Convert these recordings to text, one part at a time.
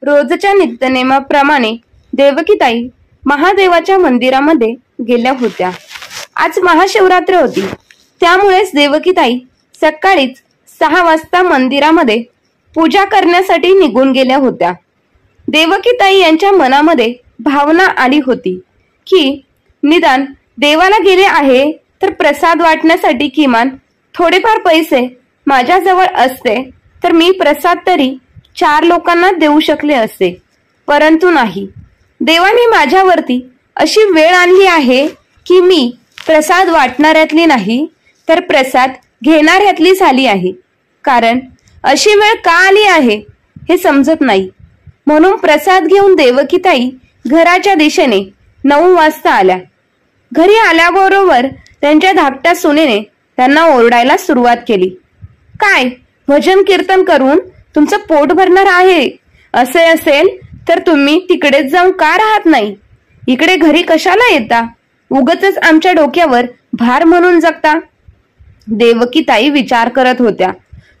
रोजच्या नित्यनेमाप्रमाणे देवकीताई महादेवाच्या मंदिरामध्ये गेल्या होत्या। आज महाशिवरात्र होती, त्यामुळेच देवकीताई सकाळीच 6 वाजता मंदिरामध्ये पूजा करण्यासाठी निघून गेल्या होत्या। देवकीताई यांच्या मनामध्ये भावना आली होती की निदान देवाला गेले आहे तर प्रसाद वाटण्यासाठी किमान थोडेफार पैसे माझ्याजवळ असते तर मी प्रसाद तरी 4 लोकांना देऊ शकले असते, परंतु नाही। देवाने माझ्यावरती अशी वेळ आणली आहे की मी प्रसाद वाटणाऱ्यातली नाही तर प्रसाद घेणाऱ्यातली झाली आहे। कारण अशी वेळ का आली आहे हे समजत नाही। म्हणून प्रसाद घेऊन देवकीताई घराच्या दिशेने 9 वाजता आल्या। घरी आल्याबरोबर त्यांच्या धाकट्या सुनेने त्यांना ओरडायला सुरुवात केली। काय भजन कीर्तन करून तुमचं पोट भरणार आहे? असे असेल तर तुम्ही तिकडेच जाऊन का राहत नाही? इकडे घरी कशाला येता? उगाचच आमच्या डोक्यावर भार म्हणून जगता। देवकीताई विचार करत होत्या।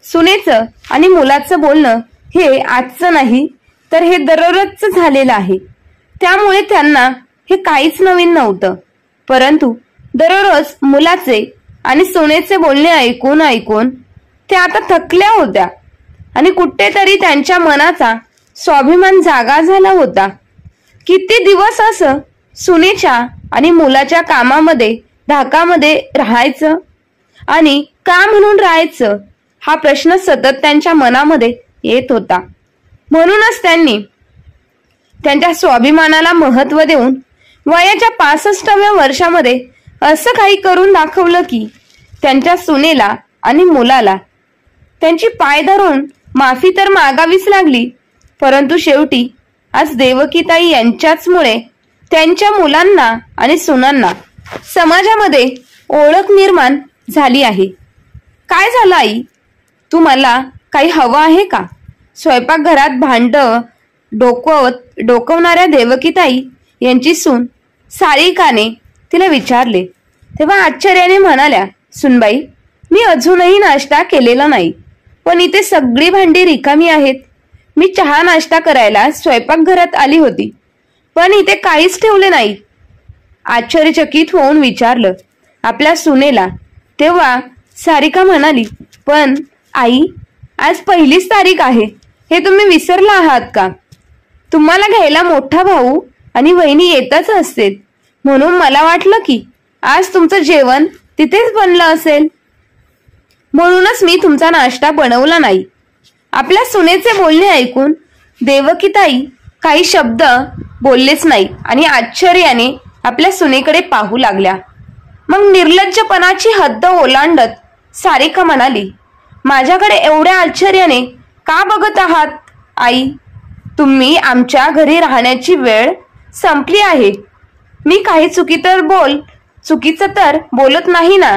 सुनेचं आणि मुलाचं बोलणं हे आजचं नाही तर हे दररोजचं झालेलं आहे, त्यामुळे त्यांना हे काहीच नवीन नव्हतं। परंतु दररोज मुलाचे आणि सुनेचे बोलणे ऐकून ऐकून त्या आता थकल्या होत्या आणि कुठेतरी त्यांच्या मनाचा स्वाभिमान जागा झाला होता। किती दिवस असं सुनेच्या आणि मुलाच्या कामामध्ये धाकामध्ये राहायचं आणि का म्हणून राहायचं हा प्रश्न सतत त्यांच्या मनामध्ये येत होता। म्हणूनच त्यांनी त्यांच्या स्वाभिमानाला महत्त्व देऊन वयाच्या 65व्या वर्षामध्ये असं काही करून दाखवलं की त्यांच्या सुनेला आणि मुलाला त्यांची पाय धरून माफी तर मागावीच लागली, परंतु शेवटी आज देवकीताई यांच्याचमुळे त्यांच्या मुलांना आणि सुनांना समाजामध्ये ओळख निर्माण झाली आहे। काय झालं आई? तुम्हाला काही हवं आहे का? स्वयंपाकघरात भांड डोकवणाऱ्या देवकीताई यांची सून सारिकाने तिला विचारले। तेव्हा आश्चर्याने म्हणाल्या, सुनबाई, मी अजूनही नाश्ता केलेला नाही, पण इथे सगळी भांडी रिकामी आहेत। मी चहा नाश्ता करायला स्वयंपाकघरात आली होती, पण इथे काहीच ठेवले नाही। आश्चर्यचकित होऊन विचारलं आपल्या सुनेला। तेव्हा सारिका म्हणाली, पण आई, आज 1लीच तारीख आहे, हे तुम्ही विसरला आहात का? तुम्हाला घ्यायला मोठा भाऊ आणि वहिनी येतच असते, म्हणून मला वाटलं की आज तुमचं जेवण तिथेच बनलं असेल, म्हणूनच मी तुमचा नाश्ता बनवला नाही। आपल्या सुनेचे बोलणे ऐकून देवकीताई काही शब्द बोललेच नाही आणि आश्चर्याने आपल्या सुनेकडे पाहू लागल्या। मग निर्लज्जपणाची हद्द ओलांडत सारिका म्हणाली, माझ्याकडे एवढ्या आश्चर्याने का बघत आहात आई? तुम्ही आमच्या घरी राहण्याची वेळ संपली आहे। मी काही चुकीचं तर बोलत नाही ना?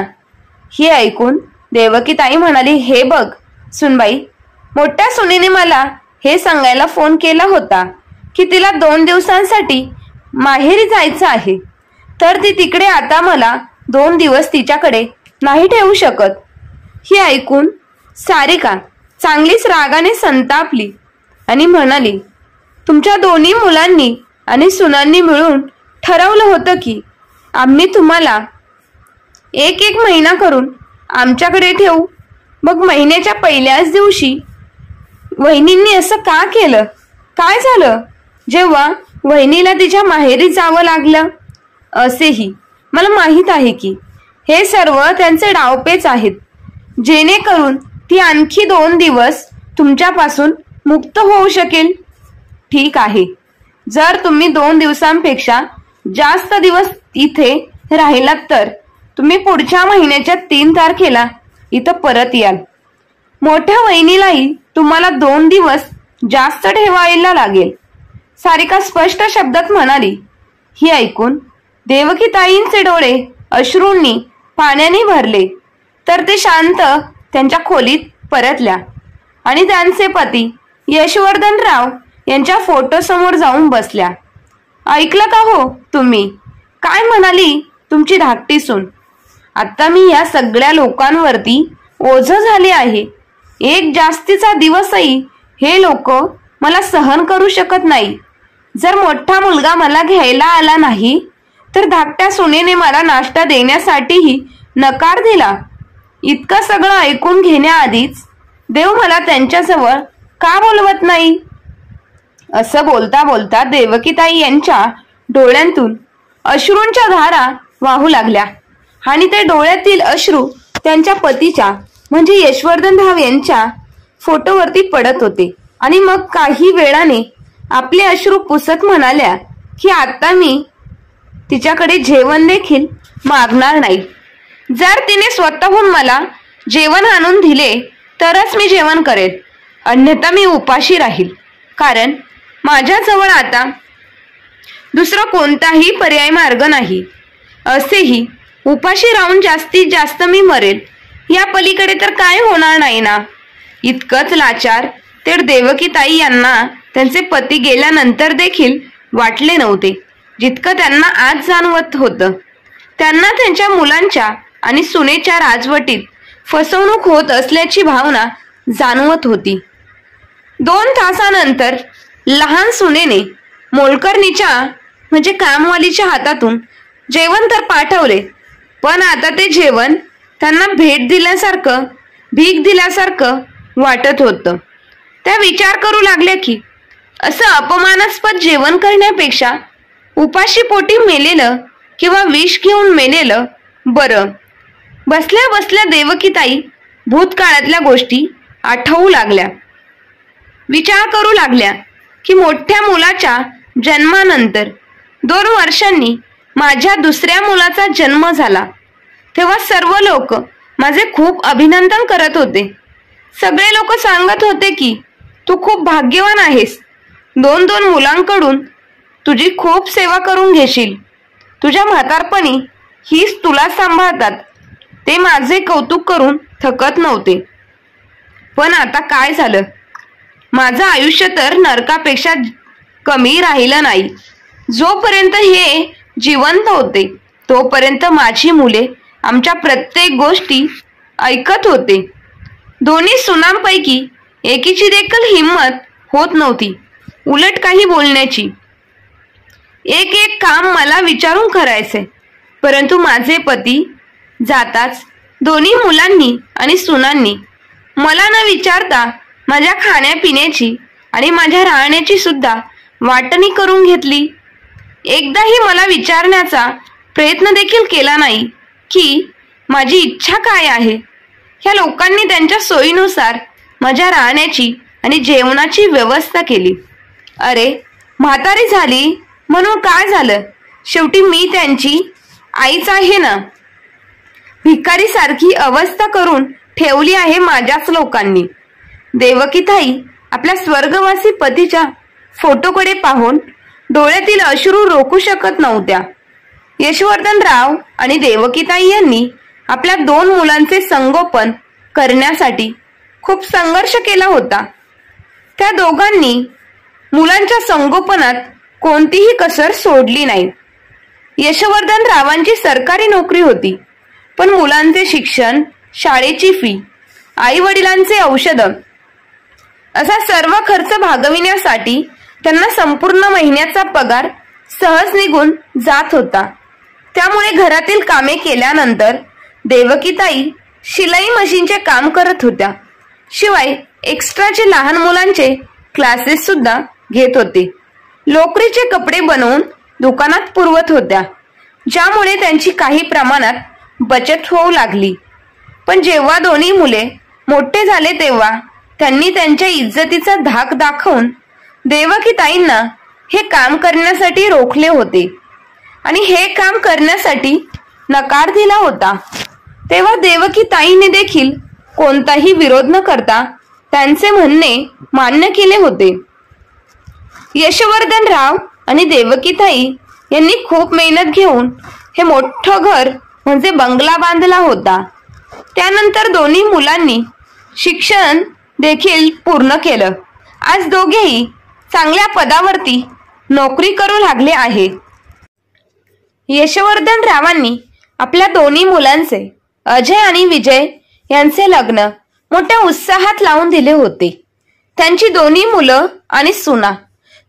हे ऐकून देवकीताई म्हणाली, हे बघ सुनबाई, मोठ्या सुनेने मला हे सांगायला फोन केला होता की तिला 2 दिवसांसाठी माहेरी जायचं आहे, तर ती तिकडे आता मला 2 दिवस तिच्याकडे नाही ठेवू शकत। हे ऐकून सारिका चांगलीच रागाने संतापली आणि म्हणाली, तुमच्या दोन्ही मुलांनी आणि सुनांनी मिळून ठरवलं होतं की आम्ही तुम्हाला 1 महिना करून आमच्याकडे ठेवू, मग महिन्याच्या पहिल्याच दिवशी वहिनींनी असं का केलं? काय झालं जेव्हा वहिनीला तिच्या माहेरी जावं लागलं? असेही मला माहित आहे की हे सर्व त्यांचे डावपेच आहेत, जेणेकरून ती आणखी 2 दिवस तुमच्यापासून मुक्त होऊ शकेल। ठीक आहे, जर तुम्ही 2 दिवसांपेक्षा जास्त दिवस इथे राहिलात तर तुम्ही पुढच्या महिन्याच्या 3 तारखेला इथं परत याल। मोठ्या वहिनीलाही तुम्हाला 2 दिवस जास्त ठेवायला लागेल, सारिका स्पष्ट शब्दात म्हणाली। ही ऐकून देवकीताईंचे डोळे अश्रूंनी पाण्याने भरले, तर ते शांत त्यांच्या खोलीत परतल्या आणि त्यांचे पती यशवर्धनराव यांच्या फोटोसमोर जाऊन बसल्या। ऐकलं का हो तुम्ही? काय म्हणाली तुमची धाकटी सून? आता मी या सगळ्या लोकांवरती ओझं झाले आहे। एक जास्तीचा दिवसही हे लोक मला सहन करू शकत नाही. जर मोठा मुलगा मला घ्यायला आला नाही तर धाकट्या सुनेने मला नाश्ता देण्यासाठीही नकार दिला. इतकं सगळं ऐकून घेण्याआधीच देव मला त्यांच्याजवळ का बोलवत नाही? असं बोलता बोलता देवकीताई यांच्या डोळ्यांतून अश्रूंच्या धारा वाहू लागल्या आणि ते डोळ्यातील अश्रू त्यांच्या पतीच्या म्हणजे यशवर्धनराव यांच्या फोटोवरती पडत होते. आणि मग काही वेळाने आपले अश्रू पुसत म्हणाल्या की आता मी तिच्याकडे जेवण देखील मागणार नाही. जर तिने स्वतःहून मला जेवण आणून दिले तरच मी जेवण करेन, अन्यथा मी उपाशी राहील. कारण माझ्याजवळ आता दुसरा कोणताही पर्याय मार्ग नाही. असेही उपाशी राहून जास्तीत जास्त मी मरेल, या पलीकडे तर काय होणार नाही ना. इतकंच लाचार तर देवकीताई यांना त्यांचे पती गेल्यानंतर देखील वाटले नव्हते जितकं त्यांना आज जाणवत होतं. त्यांना त्यांच्या मुलांच्या आणि सुनेच्या राजवटीत फसवणूक होत असल्याची भावना जाणवत होती. 2 तासानंतर लहान सुनेने मोलकरणीच्या म्हणजे कामवालीच्या हातातून जेवण तर पाठवले, पण आता ते जेवण त्यांना भेट दिल्यासारखं भीक दिल्यासारखं वाटत होतं. त्या विचार करू लागल्या की असं अपमानास्पद जेवण करण्यापेक्षा उपाशी पोटी मेलेलं किंवा विष घेऊन मेलेलं बरं. बसल्या बसल्या देवकीताई भूतकाळातल्या गोष्टी आठवू लागल्या. विचार करू लागल्या की मोठ्या मुलाच्या जन्मानंतर 2 वर्षांनी माझ्या दुसऱ्या मुलाचा जन्म झाला. तेव्हा सर्व लोक माझे खूप अभिनंदन करत होते. सगळे लोक सांगत होते की तू खूप भाग्यवान आहेस, 2 मुलांकडून तुझी खूप सेवा करून घेशील, तुझ्या म्हातारपणी हीच तुला सांभाळतात. ते माझे कौतुक करून थकत नव्हते. पण आता काय झालं? माझं आयुष्य तर नरकापेक्षा कमी राहिलं नाही. जोपर्यंत हे जिवंत होते तोपर्यंत माझी मुले आमच्या प्रत्येक गोष्टी ऐकत होते. दोन्ही सुनांपैकी एकीची देखील हिंमत होत नव्हती उलट काही बोलण्याची. एक एक काम मला विचारून करायचे, परंतु माझे पती जाताच दोन्ही मुलांनी आणि सुनांनी मला न विचारता माझ्या खाण्यापिण्याची आणि माझ्या राहण्याची सुद्धा वाटणी करून घेतली. एकदाही मला विचारण्याचा प्रयत्न देखील केला नाही की माझी इच्छा काय आहे. ह्या लोकांनी त्यांच्या सोयीनुसार माझ्या राहण्याची आणि जेवणाची व्यवस्था केली. अरे म्हातारी झाली म्हणून काय झालं, शेवटी मी त्यांची आईच आहे ना. भिकारीसारखी अवस्था करून ठेवली आहे माझ्याच लोकांनी. देवकीताई आपल्या स्वर्गवासी पतीच्या फोटोकडे पाहून डोळ्यातील अश्रू रोखू शकत नव्हत्या. यशवर्धनराव आणि देवकीताई यांनी आपल्या 2 मुलांचे संगोपन करण्यासाठी खूप संघर्ष केला होता. त्या दोघांनी मुलांच्या संगोपनात कोणतीही कसर सोडली नाही. यशवर्धनरावांची सरकारी नोकरी होती, पण मुलांचे शिक्षण, शाळेची फी, आई वडिलांचे औषध असा सर्व खर्च भागविण्यासाठी त्यांना संपूर्ण महिन्याचा पगार सहज निघून जात होता. त्यामुळे घरातील कामे केल्यानंतर देवकीताई शिलाई मशीनचे काम करत होत्या. शिवाय एक्स्ट्राचे लहान मुलांचे क्लासेस सुद्धा घेत होते. लोकरीचे कपडे बनवून दुकानात पुरवत होत्या, ज्यामुळे त्यांची काही प्रमाणात बचत होऊ लागली. पण जेव्हा दोन्ही मुले मोठे झाले तेव्हा त्यांनी त्यांच्या इज्जतीचा धाक दाखवून देवकीताईंना हे काम करण्यासाठी रोखले होते आणि हे काम करण्यासाठी नकार दिला होता. तेव्हा देवकीताईंनी देखील कोणताही विरोध न करता त्यांचे म्हणणे मान्य केले होते. यशवर्धनराव आणि देवकीताई यांनी खूप मेहनत घेऊन हे मोठं घर म्हणजे बंगला बांधला होता. त्यानंतर दोन्ही मुलांनी शिक्षण देखील पूर्ण केलं. आज दोघेही चांगल्या पदावरती नोकरी करू लागले आहेत. यशवर्धनरावांनी आपल्या दोन्ही मुलांचे अजय आणि विजय यांचे लग्न मोठ्या उत्साहात लावून दिले होते. त्यांची दोन्ही मुलं आणि सुना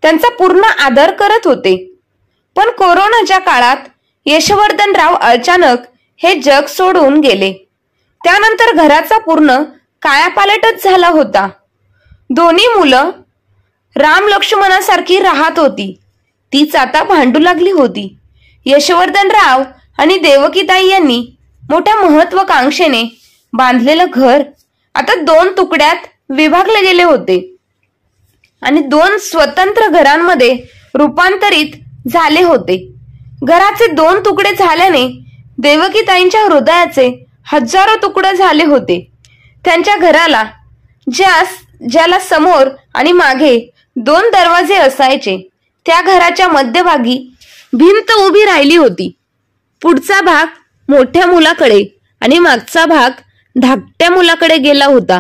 त्यांचा पूर्ण आदर करत होते. पण कोरोनाच्या काळात यशवर्धनराव अचानक हे जग सोडून गेले. त्यानंतर घराचा पूर्ण कायापालटच झाला होता. दोन्ही मुलं राम लक्ष्मणासारखी राहत होती, तीच आता भांडू लागली होती. यशवर्धनराव आणि देवकीताई यांनी मोठ्या महत्वाकांक्षेने बांधलेलं घर आता 2 तुकड्यात विभागले गेले होते आणि 2 स्वतंत्र घरांमध्ये रूपांतरित झाले होते. घराचे 2 तुकडे झाल्याने देवकीताईंच्या हृदयाचे हजारो तुकडे झाले होते. त्यांच्या घराला ज्याला समोर आणि मागे 2 दरवाजे असायचे, त्या घराच्या मध्यभागी भिंत उभी राहिली होती. पुढचा भाग मोठ्या मुलाकडे आणि मागचा भाग धाकट्या मुलाकडे गेला होता.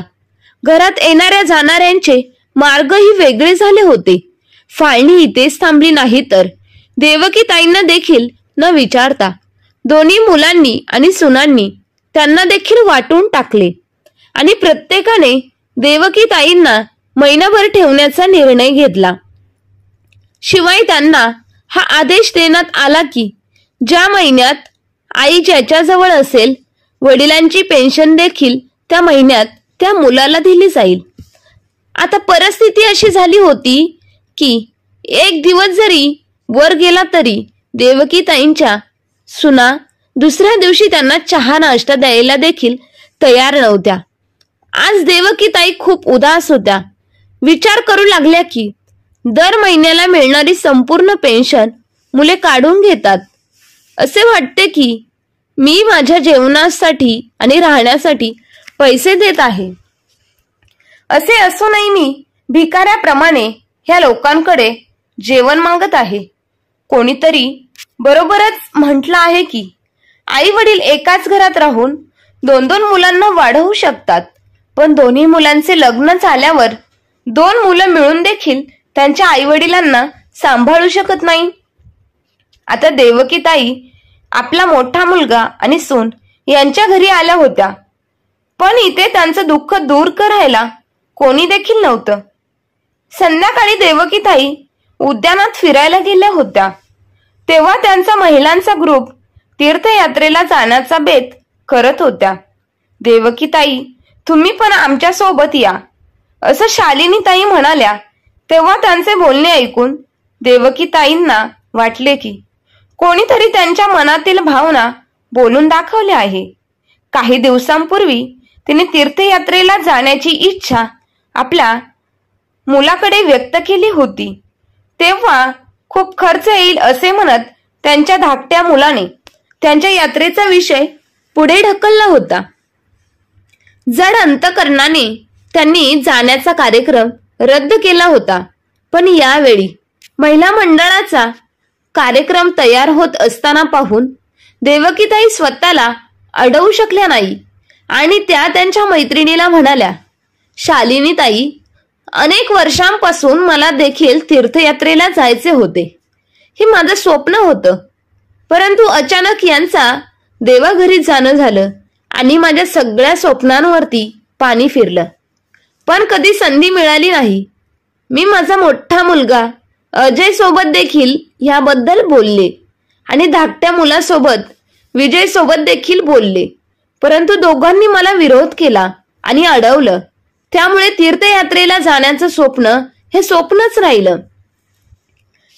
घरात येणाऱ्या जाणाऱ्यांचे मार्गही वेगळे झाले होते. फाळणी इथेच थांबली नाही तर देवकीताईंना देखील न विचारता दोन्ही मुलांनी आणि सुनांनी त्यांना देखील वाटून टाकले आणि प्रत्येकाने देवकीताईंना महिनाभर ठेवण्याचा निर्णय घेतला. शिवाय त्यांना हा आदेश देण्यात आला की ज्या महिन्यात आई ज्याच्याजवळ असेल, वडिलांची पेन्शन देखील त्या महिन्यात त्या मुलाला दिली जाईल. आता परिस्थिती अशी झाली होती की एक दिवस जरी वर गेला तरी देवकीताईंच्या सुना दुसऱ्या दिवशी त्यांना चहा नाश्ता द्यायला देखील तयार नव्हत्या. आज देवकीताई खूप उदास होत्या. विचार करू लागल्या की दर महिन्याला मिळणारी संपूर्ण पेन्शन मुले काढून घेतात. असे वाटते की मी माझ्या जेवणासाठी आणि राहण्यासाठी पैसे देत आहे. असे असूनही मी भिकाऱ्याप्रमाणे ह्या लोकांकडे जेवण मागत आहे. कोणीतरी बरोबरच म्हटलं आहे की आई वडील एकाच घरात राहून 2-2 मुलांना वाढवू शकतात, पण दोन्ही मुलांचे लग्न झाल्यावर 2 मुलं मिळून देखील त्यांच्या आई वडिलांना सांभाळू शकत नाही. आता देवकीताई आपला मोठा मुलगा आणि सून यांच्या घरी आल्या होत्या, पण इथे त्यांचं दुःख दूर करायला कोणी देखील नव्हतं. संध्याकाळी देवकीताई उद्यानात फिरायला गेल्या होत्या. तेव्हा त्यांचा महिलांचा ग्रुप तीर्थयात्रेला जाण्याचा बेत करत होत्या. देवकीताई, तुम्ही पण आमच्या सोबत या, असं शालिनीताई म्हणाल्या. तेव्हा त्यांचे बोलणे ऐकून देवकीताईंना वाटले की कोणीतरी त्यांच्या मनातील भावना बोलून दाखवली आहे. काही दिवसांपूर्वी तिने तीर्थयात्रेला जाण्याची इच्छा आपल्या मुलाकडे व्यक्त केली होती. तेव्हा खूप खर्च येईल असे म्हणत त्यांच्या धाकट्या मुलाने त्यांच्या यात्रेचा विषय पुढे ढकलला होता. जड अंतकरणाने त्यांनी जाण्याचा कार्यक्रम रद्द केला होता. पण यावेळी महिला मंडळाचा कार्यक्रम तयार होत असताना पाहून देवकीताई स्वतःला अडवू शकल्या नाही आणि त्या त्यांच्या मैत्रिणीला म्हणाल्या, शालिनीताई, अनेक वर्षांपासून मला देखील तीर्थयात्रेला जायचे होते. हे माझं स्वप्न होतं, परंतु अचानक यांचा देवाघरी जाणं झालं आणि माझ्या सगळ्या स्वप्नांवरती पाणी फिरलं. पण कधी संधी मिळाली नाही. मी माझा मोठा मुलगा अजय सोबत देखील याबद्दल बोलले आणि धाकट्या मुलासोबत विजय सोबत देखील बोलले, परंतु दोघांनी मला विरोध केला आणि अडवलं. त्यामुळे तीर्थयात्रेला जाण्याचं स्वप्न हे स्वप्नच राहिलं.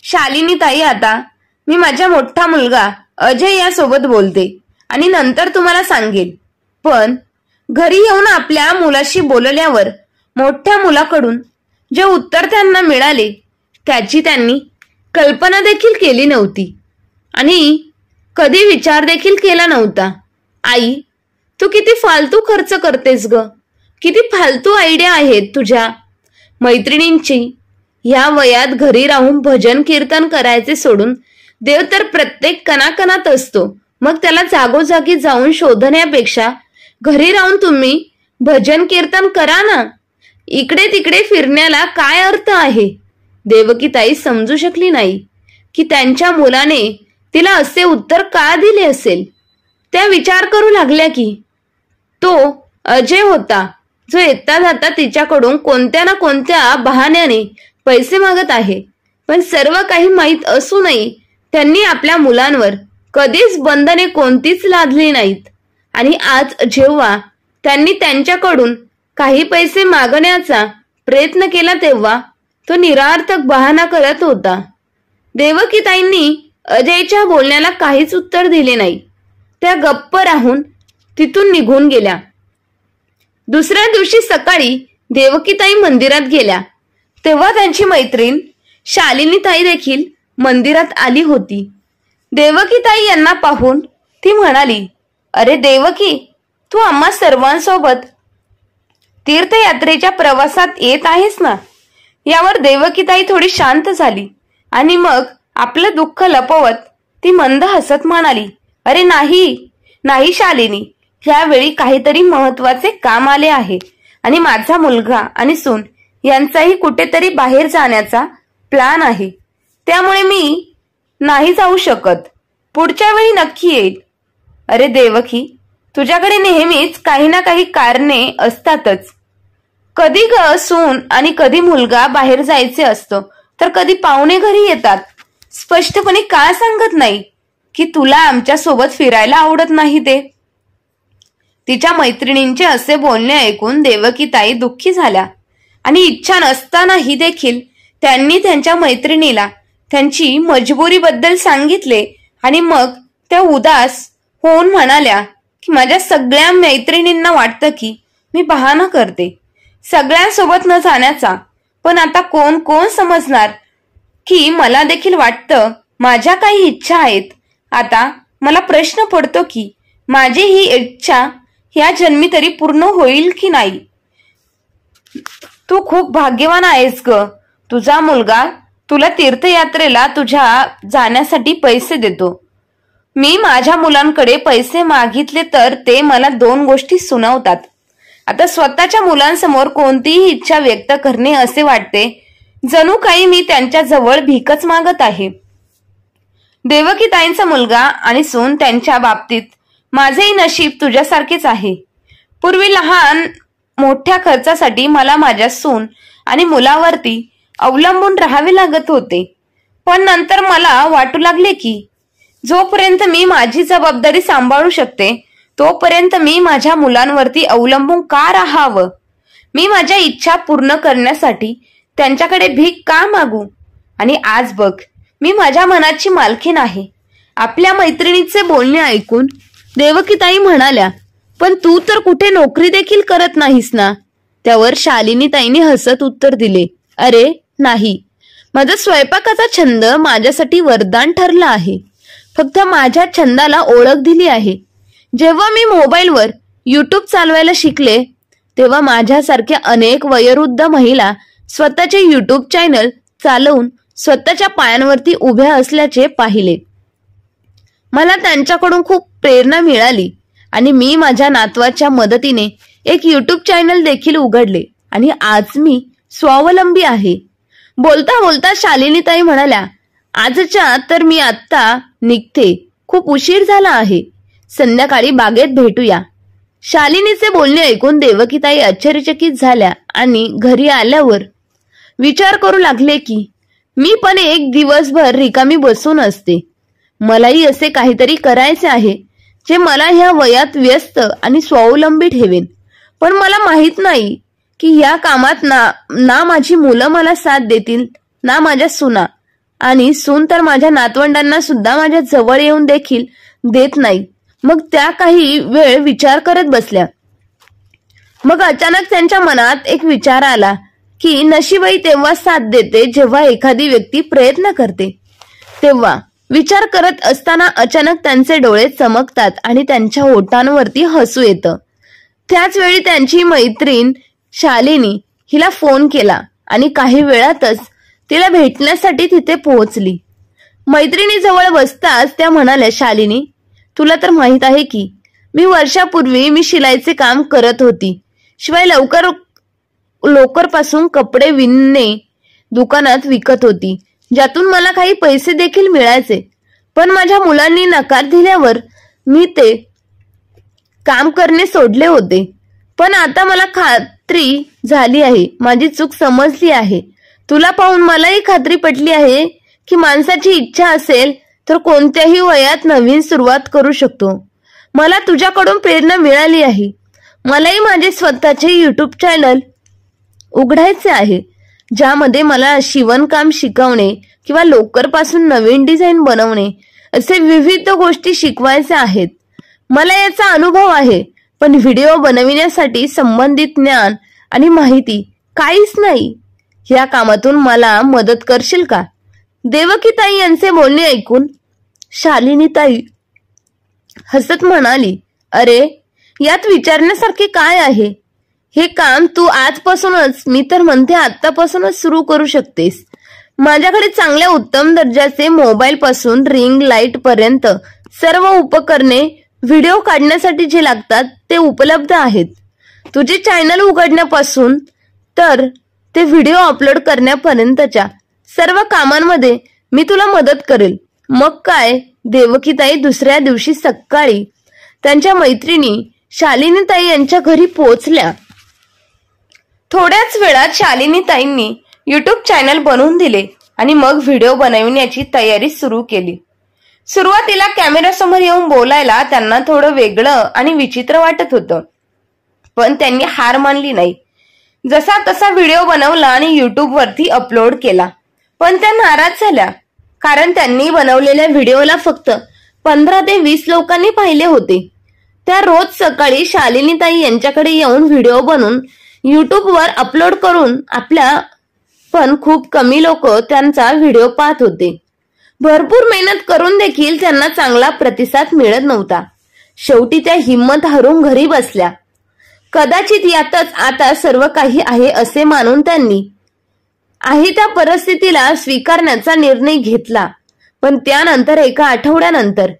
शालिनीताई, आता मी माझा मोठा मुलगा अजय यासोबत बोलते आणि नंतर तुम्हाला सांगेल. पण घरी येऊन आपल्या मुलाशी बोलल्यावर मोठ्या मुलाकडून जे उत्तर त्यांना मिळाले त्याची त्यांनी कल्पना देखील केली नव्हती आणि कधी विचार देखील केला नव्हता. आई, तू किती फालतू खर्च करतेस ग. किती फालतू आयडिया आहेत तुझ्या. मैत्रिणींची ह्या वयात घरी राहून भजन कीर्तन करायचे सोडून देव तर प्रत्येक कणाकणात असतो. मग त्याला जागोजागी जाऊन शोधण्यापेक्षा घरी राहून तुम्ही भजन कीर्तन करा ना. इकडे तिकडे फिरण्याला काय अर्थ आहे. देवकीताई समजू शकली नाही की त्यांच्या मुलाने तिला असे उत्तर का दिले असेल. त्या विचार करू लागल्या की तो अजय होता जो येता जाता तिच्याकडून कोणत्या ना कोणत्या बहाण्याने पैसे मागत आहे. पण सर्व काही माहीत असूनही त्यांनी आपल्या मुलांवर कधीच बंधने कोणतीच लादली नाहीत. आणि आज जेव्हा त्यांनी त्यांच्याकडून काही पैसे मागण्याचा प्रयत्न केला तेव्हा तो निरर्थक बहाणा करत होता. देवकीताईंनी अजयच्या बोलण्याला काहीच उत्तर दिले नाही. त्या गप्प राहून तिथून निघून गेल्या. दुसऱ्या दिवशी सकाळी देवकीताई मंदिरात गेल्या तेव्हा त्यांची मैत्रीण शालिनीताई देखील मंदिरात आली होती. देवकीताई यांना पाहून ती म्हणाली, अरे देवकी, तू आम्हा सर्वांसोबत तीर्थयात्रेच्या प्रवासात येत आहेस ना? यावर देवकीताई थोडी शांत झाली आणि मग आपलं दुःख लपवत ती मंद हसत म्हणाली, अरे नाही शालिनी, यावेळी काहीतरी महत्वाचे काम आले आहे आणि माझा मुलगा आणि सून यांचाही कुठेतरी बाहेर जाण्याचा प्लॅन आहे. त्यामुळे मी नाही जाऊ शकत. पुढच्या वेळी नक्की येईल. अरे देवकी, तुझ्याकडे नेहमीच काही ना काही कारणे असतातच. कधी सून आणि कधी मुलगा बाहेर जायचे असतं, तर कधी पाहुणे घरी येतात. स्पष्टपणे का सांगत नाही की तुला आमच्या सोबत फिरायला आवडत नाही ते? तिच्या मैत्रिणींचे असे बोलणे ऐकून देवकीताई दुःखी झाल्या आणि इच्छा नसतानाही देखील त्यांनी त्यांच्या मैत्रिणीला त्यांची मजबुरीबद्दल सांगितले. आणि मग त्या उदास होऊन म्हणाल्या की माझ्या सगळ्या मैत्रिणींना वाटतं की मी बहाणा करते सगळ्यांसोबत न जाण्याचा. पण आता कोण समजणार की मला देखील वाटतं माझ्या काही इच्छा आहेत. आता मला प्रश्न पडतो की माझी ही इच्छा या जन्मी तरी पूर्ण होईल की नाही. तू खूप भाग्यवान आहेस ग. तुझा मुलगा तुला तीर्थयात्रेला तुझ्या जाण्यासाठी पैसे देतो. मी माझ्या मुलांकडे पैसे मागितले तर ते मला 2 गोष्टी सुनावतात. आता स्वतःच्या मुलांसमोर कोणतीही इच्छा व्यक्त करणे असे वाटते जणू काही मी त्यांच्या जवळ भीकच मागत आहे. देवकीताईंचा मुलगा आणि सून त्यांच्या बाबतीत माझेही नशीब तुझ्यासारखेच आहे. पूर्वी लहान मोठ्या खर्चासाठी मला माझ्या सून आणि मुलावरती अवलंबून राहावे लागत होते. पण नंतर मला वाटू लागले की जोपर्यंत मी माझी जबाबदारी सांभाळू शकते तोपर्यंत मी माझ्या मुलांवरती अवलंबून का राहावं? मी माझ्या इच्छा पूर्ण करण्यासाठी त्यांच्याकडे भीक का मागू? आणि आज बघ, मी माझ्या मनाची मालकीण आहे. आपल्या मैत्रिणीचे बोलणे ऐकून देवकीताई म्हणाल्या, पण तू तर कुठे नोकरी देखील करत नाहीस ना? त्यावर शालिनीताईंनी हसत उत्तर दिले, अरे नाही, माझा स्वयंपाकाचा छंद माझ्यासाठी वरदान ठरला आहे. फक्त माझ्या छंदाला ओळख दिली आहे. जेव्हा मी मोबाईलवर YouTube चालवायला शिकले तेव्हा माझ्यासारख्या अनेक वयोवृद्ध महिला स्वतःचे YouTube चॅनल चालवून स्वतःच्या पायांवरती उभ्या असल्याचे पाहिले. मला त्यांच्याकडून खूप प्रेरणा मिळाली आणि मी माझ्या नातवाच्या मदतीने एक YouTube चॅनल देखील उघडले आणि आज मी स्वावलंबी आहे. बोलता बोलता शालिनीताई म्हणाल्या, आजच्या तर मी आत्ता निघते. खूप उशीर झाला आहे. संध्याकाळी बागेत भेटूया. शालिनीचे बोलणे ऐकून देवकीताई आश्चर्यचकित झाल्या आणि घरी आल्यावर विचार करू लागले की मी पण एक दिवसभर रिकामी बसून असते. मलाही असे काहीतरी करायचे आहे जे मला ह्या वयात व्यस्त आणि स्वावलंबी ठेवेन. पण मला माहित नाही की या कामात ना माझी मुलं मला साथ देतील ना माझ्या सुना, आणि सून तर माझ्या नातवंडांना सुद्धा माझ्या जवळ येऊन देखील देत नाही. मग त्या काही वेळ विचार करत बसल्या. मग अचानक त्यांच्या मनात एक विचार आला की नशीबही तेव्हा साथ देते जेव्हा एखादी व्यक्ती प्रयत्न करते. तेव्हा विचार करत असताना अचानक त्यांचे डोळे चमकतात आणि त्यांच्या ओठांवरती हसू येतं. त्याच वेळी त्यांची मैत्रीण शालिनी हिला फोन केला आणि काही वेळातच तिला भेटण्यासाठी तिथे पोहोचली. मैत्रिणीजवळ बसताच त्या म्हणाल्या, शालिनी, तुला तर माहित आहे की वर्षापूर्वी मी शिलाईचे काम करत होती. शिवाय लोकरपासून कपडे विणणे दुकानात विकत होती, ज्यातून मला काही पैसे देखील मिळायचे. पण माझ्या मुलांनी नकार दिल्यावर मी ते काम करणे सोडले होते. पण आता मला खात्री झाली आहे, माझी चूक समजली आहे. तुला पाहून मलाही खात्री पटली आहे की माणसाची इच्छा असेल तर कोणत्याही वयात नवीन सुरुवात करू शकतो. मला तुझ्याकडून प्रेरणा मिळाली आहे. मलाही माझे स्वतःचे YouTube चॅनल उघडायचे आहे, ज्यामध्ये मला शिवणकाम शिकवणे किंवा लोकरपासून नवीन डिझाईन बनवणे असे विविध गोष्टी शिकवायचे आहेत. मला याचा अनुभव आहे, पण व्हिडिओ बनविण्यासाठी संबंधित ज्ञान आणि माहिती काहीच नाही. या कामातून मला मदत करशील का? देवकीताई यांचे बोलणे ऐकून शालिनीताई हसत म्हणाली, अरे यात विचारण्यासारखे काय आहे? हे काम तू आजपासूनच, मी तर म्हणते आतापासूनच सुरू करू शकतेस. माझ्याकडे चांगल्या उत्तम दर्जाचे मोबाईल पासून रिंग लाईट पर्यंत सर्व उपकरणे व्हिडिओ काढण्यासाठी जे लागतात ते उपलब्ध आहेत. तुझे चॅनल उघडण्यापासून तर ते व्हिडिओ अपलोड करण्यापर्यंतच्या सर्व कामांमध्ये मी तुला मदत करेल. मग काय? देवकीताई दुसऱ्या दिवशी सकाळी त्यांच्या मैत्रिणी शालिनीताई यांच्या घरी पोहोचल्या. थोड्याच वेळात शालिनीताईंनी YouTube चॅनल बनवून दिले आणि मग व्हिडिओ बनवण्याची तयारी सुरू केली. सुरुवातीला कॅमेऱ्यासमोर येऊन बोलायला त्यांना थोडं वेगळं आणि विचित्र वाटत होतं, पण त्यांनी हार मानली नाही. जसा तसा व्हिडिओ बनवला आणि YouTube वरती अपलोड केला. पण त्या नाराज झाल्या, कारण त्यांनी बनवलेल्या व्हिडिओला फक्त 15 ते 20 लोकांनी पाहिले होते. त्या रोज सकाळी शालिनीताई यांच्याकडे येऊन व्हिडिओ बनवून YouTube वर अपलोड करून आपल्या, पण खूप कमी लोक त्यांचा व्हिडिओ पाहत होते. भरपूर मेहनत करून देखील त्यांना चांगला प्रतिसाद मिळत नव्हता. शेवटी त्या हिंमत हरून घरी बसल्या. कदाचित यातच आता सर्व काही आहे असे मानून त्यांनी आहे त्या परिस्थितीला स्वीकारण्याचा निर्णय घेतला. पण त्यानंतर एका आठवड्यानंतर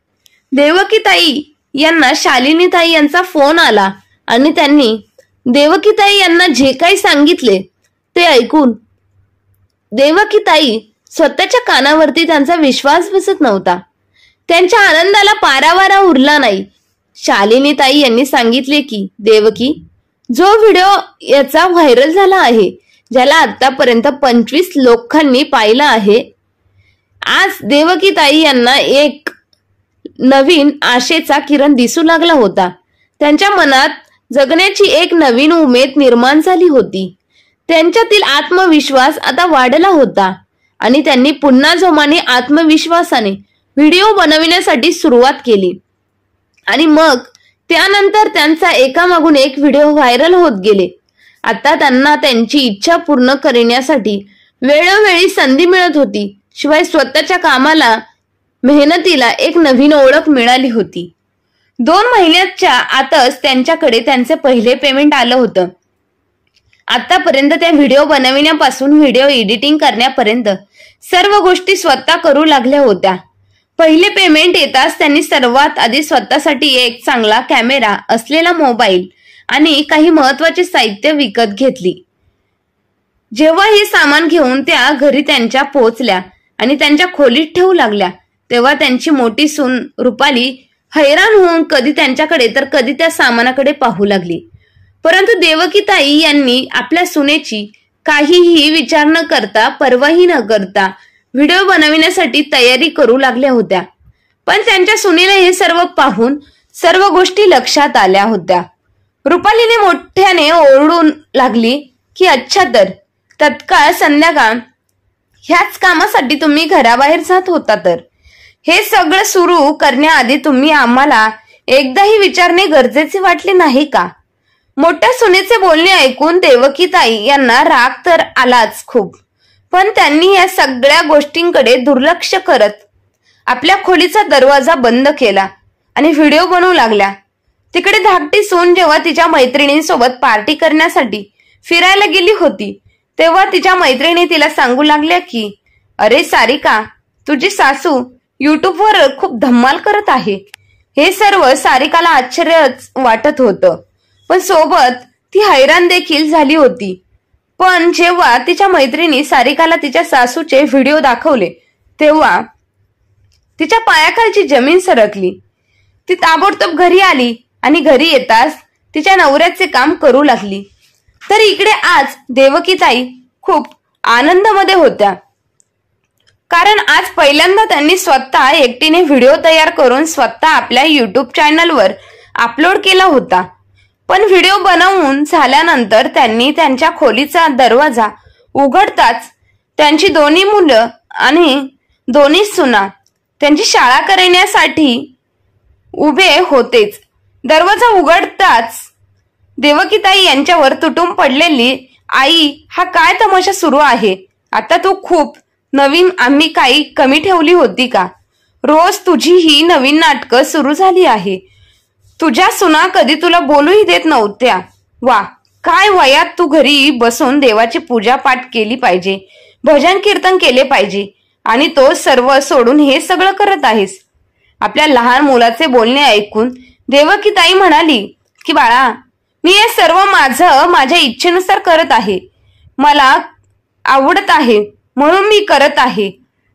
देवकीताई यांना शालिनीताई यांचा फोन आला आणि त्यांनी देवकीताई यांना जे काही सांगितले ते ऐकून देवकीताई स्वतःच्या कानावरती त्यांचा विश्वास बसत नव्हता. त्यांच्या आनंदाला पारावारा उरला नाही. शालिनीताई यांनी सांगितले की देवकी, जो व्हिडिओ याचा व्हायरल झाला आहे, ज्याला आतापर्यंत 25 लोकांनी पाहिला आहे, आज देवकीताई यांना एक नवीन आशेचा किरण दिसू लागला होता. त्यांच्या मनात जगण्याची एक नवीन उमेद निर्माण झाली होती. त्यांच्यातील आत्मविश्वास आता वाढला होता आणि त्यांनी पुन्हा जोमाने आत्मविश्वासाने व्हिडिओ बनविण्यासाठी सुरुवात केली. आणि मग त्यानंतर त्यांचा एकामागून एक व्हिडिओ व्हायरल होत गेले. आता त्यांना त्यांची इच्छा पूर्ण करण्यासाठी वेळोवेळी संधी मिळत होती. शिवाय स्वतःच्या कामाला, मेहनतीला एक नवीन ओळख मिळाली होती. 2 महिन्याच्या आतच त्यांच्याकडे त्यांचे पहिले पेमेंट आलं होतं. आतापर्यंत त्या व्हिडिओ बनविण्यापासून व्हिडिओ एडिटिंग करण्यापर्यंत सर्व गोष्टी स्वतः करू लागल्या होत्या. पहिले पेमेंट येताच त्यांनी सर्वात आधी स्वतःसाठी एक चांगला कॅमेरा असलेला मोबाईल आणि काही महत्वाचे साहित्य विकत घेतली. जेव्हा हे सामान घेऊन त्या घरी त्यांच्या पोहोचल्या आणि त्यांच्या खोलीत ठेवू लागल्या, तेव्हा त्यांची मोठी सून रुपाली हैराण होऊन कधी त्यांच्याकडे तर कधी त्या सामानाकडे पाहू लागली. परंतु देवकीताई यांनी आपल्या सुनेची काहीही विचार न करता, पर्वाही न करता व्हिडिओ बनविण्यासाठी तयारी करू लागल्या होत्या. पण त्यांच्या सुनेला हे सर्व पाहून सर्व गोष्टी लक्षात आल्या होत्या. रुपालीने मोठ्याने ओरडून लागली की अच्छा, तर तत्काळ संध्याकाळ ह्याच कामासाठी तुम्ही घराबाहेर जात होता, तर हे सगळं सुरू करण्याआधी तुम्ही आम्हाला एकदाही विचारणे गरजेचे वाटले नाही का? मोठ्या सुनेचे बोलणे ऐकून देवकीताई यांना राग तर आलाच खूप, पण त्यांनी या सगळ्या गोष्टींकडे दुर्लक्ष करत आपल्या खोलीचा दरवाजा बंद केला आणि व्हिडिओ बनवू लागल्या. तिकडे धाकटी सून जेव्हा तिच्या मैत्रिणींसोबत पार्टी करण्यासाठी फिरायला गेली होती, तेव्हा तिच्या मैत्रिणी तिला सांगू लागल्या की अरे सारिका, तुझी सासू युट्यूबवर खूप धम्माल करत आहे. हे सर्व सारिकाला आश्चर्यच वाटत होतं, पण सोबत ती हैराण देखील झाली होती. पण जेव्हा तिच्या मैत्रिणी सारिकाला तिच्या सासूचे व्हिडिओ दाखवले, तेव्हा तिच्या पायाखालची जमीन सरकली. ती ताबडतोब घरी आली आणि घरी येताच तिच्या नवऱ्याचे काम करू लागली. तर इकडे आज देवकीताई खूप आनंदामध्ये होत्या, कारण आज पहिल्यांदा त्यांनी स्वतः एकटीने व्हिडिओ तयार करून स्वतः आपल्या YouTube चॅनलवर अपलोड केला होता. पण व्हिडिओ बनवून झाल्यानंतर त्यांनी त्यांच्या खोलीचा दरवाजा उघडताच त्यांची दोन्ही मुलं आणि दोन्ही सुना त्यांची शाळा करण्यासाठी उभे होतेच. दरवाजा उघडताच देवकीताई यांच्यावर तुटून पडलेली, आई हा काय तमाशा सुरू आहे? आता तू खूप नवीन आम्ही काही कमी ठेवली होती का? रोज तुझी ही नवीन नाटकं सुरू झाली आहे. तुझ्या सुना कधी तुला बोलूही देत नव्हत्या. वा, काय वयात तू घरी बसून देवाची पूजा पाठ केली पाहिजे, भजन कीर्तन केले पाहिजे, आणि तो सर्व सोडून हे सगळं करत आहेस. आपल्या लहान मुलाचे बोलणे ऐकून देवकीताई म्हणाली की बाळा, मी हे सर्व माझ्या इच्छेनुसार करत आहे. मला आवडत आहे म्हणून मी करत आहे.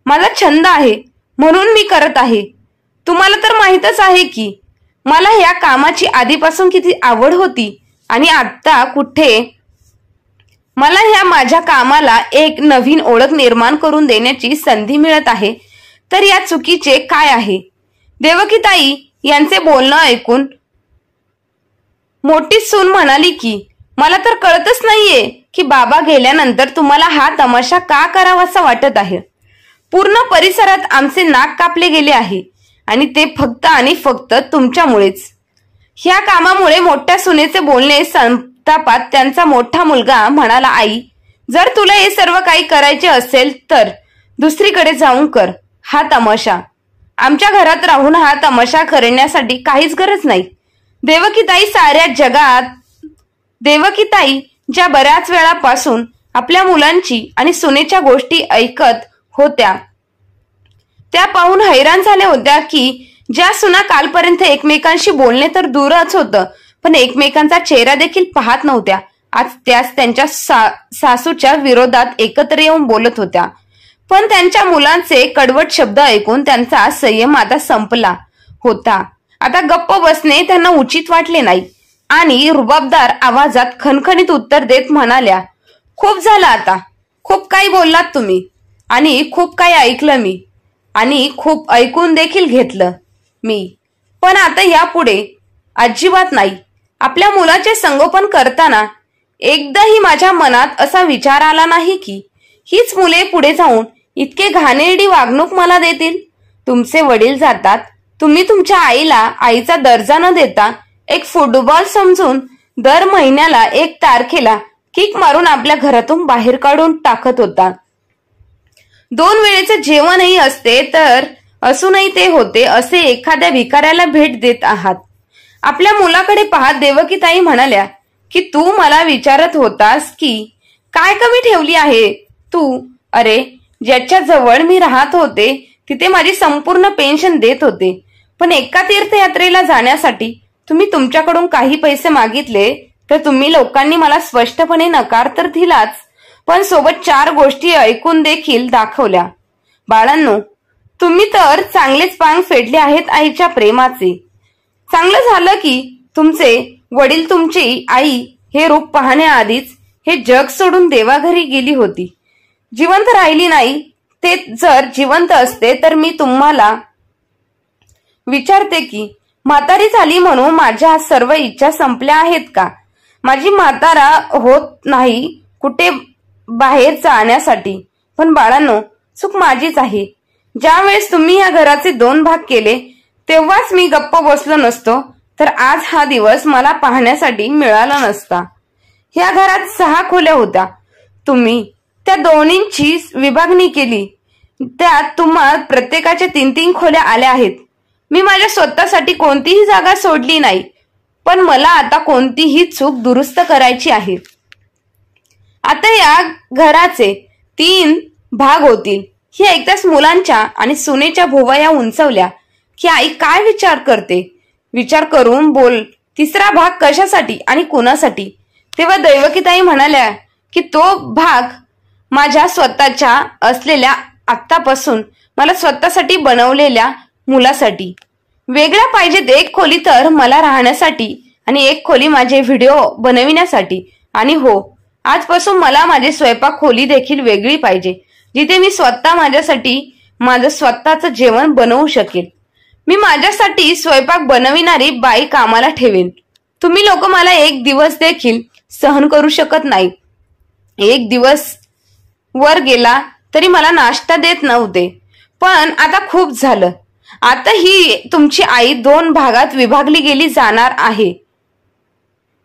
माझा छंद आहे म्हणून मी करत आहे. तुम्हाला तर माहीतच आहे की मला या कामाची आधीपासून किती आवड होती, आणि आता कुठे मला ह्या माझ्या कामाला एक नवीन ओळख निर्माण करून देण्याची संधी मिळत आहे. तर या चुकीचे काय आहे? देवकीताई यांचे बोलणं ऐकून मोठी सून म्हणाली की मला तर कळतच नाहीये की बाबा गेल्यानंतर तुम्हाला हा तमाशा का करावासा वाटत आहे. पूर्ण परिसरात आमचे नाक कापले गेले आहे, आणि ते फक्त आणि फक्त तुमच्यामुळेच. ह्या कामामुळे मोठ्या सुनेचे बोलणे संतापात त्यांचा मोठा मुलगा म्हणाला, आई, जर तुला हे सर्व काही करायचे असेल तर दुसरीकडे जाऊन कर. हा तमाशा आमच्या घरात राहून हा तमाशा करण्यासाठी काहीच गरज नाही. देवकीताई ज्या बऱ्याच वेळापासून आपल्या मुलांची आणि सुनेच्या गोष्टी ऐकत होत्या, त्या पाहून हैराण झाल्या होत्या की ज्या सुना कालपर्यंत एकमेकांशी बोलणे तर दूरच होतं, पण एकमेकांचा चेहरा देखील पाहत नव्हत्या, आज त्यास त्यांच्या सासूच्या विरोधात एकत्र येऊन बोलत होत्या. पण त्यांच्या मुलांचे कडवट शब्द ऐकून त्यांचा संयम आता संपला होता. आता गप्प बसणे त्यांना उचित वाटले नाही, आणि रुबाबदार आवाजात खणखणीत उत्तर देत म्हणाल्या, खूप झालं आता. खूप काही बोललात तुम्ही, आणि खूप काही ऐकलं मी, आणि खूप ऐकून देखील घेतलं मी. पण आता यापुढे अजिबात नाही. आपल्या मुलाचे संगोपन करताना एकदाही माझ्या मनात असा विचार आला नाही की हीच मुले पुढे जाऊन इतके घाणेरडी वागणूक मला देतील. तुमचे वडील जातात, तुम्ही तुमच्या आईला आईचा दर्जा न देता एक फुटबॉल समजून दर महिन्याला 1 तारखेला किक मारून आपल्या घरातून बाहेर काढून टाकत होता. 2 वेळेचे जेवणही असते तर असूनही ते होते असे एखाद्या भिकाऱ्याला भेट देत आहात. आपल्या मुलाकडे पाहत देवकीताई म्हणाल्या की तू मला विचारत होतास की काय कमी ठेवली आहे तू? अरे, ज्याच्या जवळ मी राहत होते तिथे माझी संपूर्ण पेन्शन देत होते, पण एका तीर्थयात्रेला जाण्यासाठी तुम्ही तुमच्याकडून काही पैसे मागितले तर तुम्ही लोकांनी मला स्पष्टपणे नकार तर दिलाच, पण सोबत 4 गोष्टी ऐकून देखील दाखवल्या. बाळांनो, तुम्ही तर चांगलेच पांग फेडले आहेत आईच्या प्रेमाचे. चांगलं झालं की तुमचे वडील तुमची आई हे रूप पाहण्याआधीच हे जग सोडून देवाघरी गेली होती, जिवंत राहिली नाही. ते जर जिवंत असते तर मी तुम्हाला विचारते की म्हातारी झाली म्हणून माझ्या सर्व इच्छा संपल्या आहेत का? माझी म्हातारा होत नाही कुठे बाहेर जाण्यासाठी. पण बाळांनो, चूक माझीच आहे. ज्या वेळेस तुम्ही या घराचे 2 भाग केले तेव्हाच मी गप्प बसलो नसतो तर आज हा दिवस मला पाहण्यासाठी मिळाला नसता. या घरात 6 खोल्या होत्या, तुम्ही त्या दोन्हींची विभागणी केली, त्यात तुम्हा प्रत्येकाच्या 3-3 खोल्या आल्या आहेत. मी माझ्या स्वतःसाठी कोणतीही जागा सोडली नाही, पण मला आता कोणतीही चूक दुरुस्त करायची आहे. आता या घराचे 3 भाग होतील. हे ऐकताच मुलांच्या आणि सुनेच्या भुवया उंचवल्या की आई काय विचार करते? विचार करून बोल, 3रा भाग कशासाठी आणि कुणासाठी? तेव्हा देवकीताई म्हणाल्या की तो भाग माझ्या स्वतःच्या असलेल्या आत्तापासून मला स्वतःसाठी बनवलेल्या मुलासाठी. वेगळ्या पाहिजेत 1 खोली तर मला राहण्यासाठी आणि एक खोली माझे व्हिडिओ बनविण्यासाठी. आणि हो, आजपासून मला माझी स्वयंपाक खोली देखील वेगळी पाहिजे, जिथे मी स्वतः माझ्यासाठी माझं स्वतःचं जेवण बनवू शकेल. मी माझ्यासाठी स्वयंपाक बनविणारी बाई कामाला ठेवेन. तुम्ही लोक मला एक दिवस देखील सहन करू शकत नाही. एक दिवस वर गेला तरी मला नाश्ता देत नव्हते. पण आता खूप झालं. आता ही तुमची आई 2 भागात विभागली गेली जाणार आहे.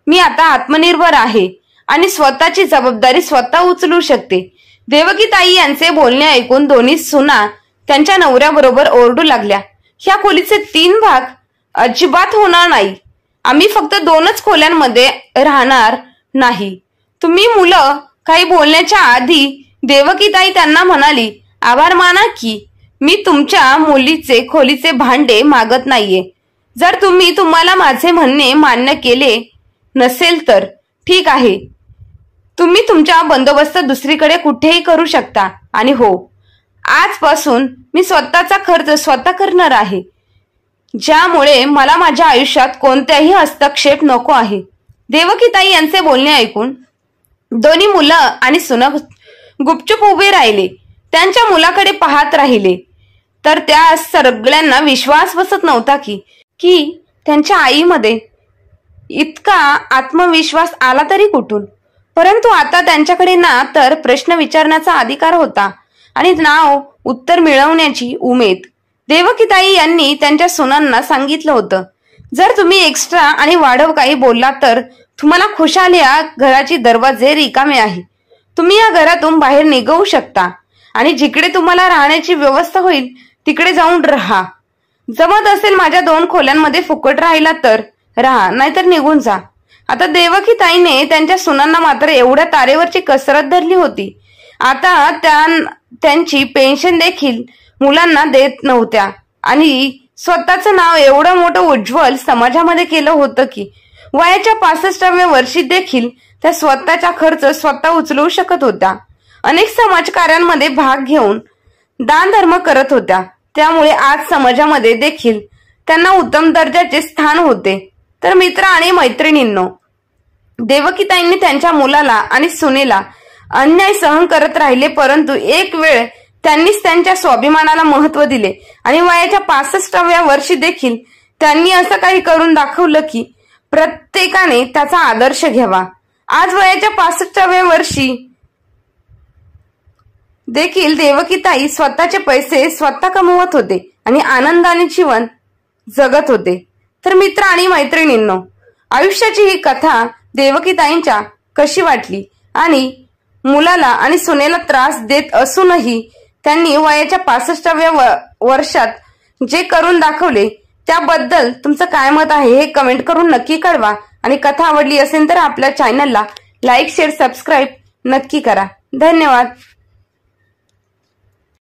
मी आता आत्मनिर्भर आहे आणि स्वतःची जबाबदारी स्वतः उचलू शकते. देवकीताई यांचे बोलणे ऐकून दोन्ही सुना त्यांच्या नवऱ्याबरोबर ओरडू लागल्या. ह्या खोलीचे 3 भाग अजिबात होणार नाही. आम्ही फक्त 2च खोल्यांमध्ये राहणार नाही. तुम्ही मुलं काही बोलण्याच्या आधी देवकीताई त्यांना म्हणाली, आभार माना की मी तुमच्या मुलीचे खोलीचे भांडे मागत नाहीये. जर तुम्हाला माझे म्हणणे मान्य केले नसेल तर ठीक आहे. तुम्ही तुमचा बंदोबस्त दुसरीकडे कुठेही करू शकता. आणि हो, आजपासून मी स्वतःचा खर्च स्वतः करणार आहे, ज्यामुळे मला माझ्या आयुष्यात कोणत्याही हस्तक्षेप नको आहे. देवकीताई यांचे बोलणे ऐकून दोन्ही मुलं आणि सुना गुपचूप उभे राहिले. त्यांच्या मुलाकडे पाहत राहिले. तर त्या सगळ्यांना विश्वास बसत नव्हता की त्यांच्या आईमध्ये इतका आत्मविश्वास आला तरी कुठून. परंतु आता त्यांच्याकडे ना तर प्रश्न विचारण्याचा अधिकार होता आणि नाव उत्तर मिळवण्याची उमेद. देवकीताई यांनी त्यांच्या सुनांना सांगितलं होतं, जर तुम्ही एक्स्ट्रा आणि वाढव काही बोलला तर तुम्हाला खुशाल या घराचे दरवाजे रिकामे आहे. तुम्ही या घरातून बाहेर निघू शकता आणि जिकडे तुम्हाला राहण्याची व्यवस्था होईल तिकडे जाऊन राहा. जमत असेल माझ्या 2 खोल्यांमध्ये फुकट राहिला तर राहा, नाहीतर निघून जा. आता देवकीताईने त्यांच्या सुनांना मात्र एवढ्या तारेवरची कसरत धरली होती. आता त्यांची पेन्शन देखील मुलांना देत नव्हत्या आणि स्वतःचं नाव एवढं मोठं उज्ज्वल समाजामध्ये केलं होतं की वयाच्या 65व्या वर्षी देखील त्या स्वतःचा खर्च स्वतः उचलू शकत होत्या. अनेक समाजकार्यांमध्ये भाग घेऊन दान धर्म करत होत्या. त्यामुळे आज समाजामध्ये देखील त्यांना उत्तम दर्जाचे स्थान होते. तर मित्र आणि मैत्रिणींनो, देवकीताईंनी त्यांच्या मुलाला आणि सुनेला अन्याय सहन करत राहिले. परंतु एक वेळ त्यांनीच त्यांच्या स्वाभिमानाला महत्व दिले आणि वयाच्या 65व्या वर्षी देखील त्यांनी असं काही करून दाखवलं की प्रत्येकाने त्याचा आदर्श घ्यावा. आज वयाच्या 65व्या वर्षी देखील देवकीताई स्वतःचे पैसे स्वतः कमवत होते आणि आनंदाने जीवन जगत होते. तर मित्र आणि मैत्रिणींनो, आयुष्याची ही कथा देवकीताईंच्या कशी वाटली आणि मुलाला आणि सुनेला त्रास देत असूनही त्यांनी वयाच्या 65व्या वर्षात जे करून दाखवले त्याबद्दल तुमचं काय मत आहे हे कमेंट करून नक्की कळवा. आणि कथा आवडली असेल तर आपल्या चॅनलला लाईक, शेअर, सबस्क्राईब नक्की करा. धन्यवाद.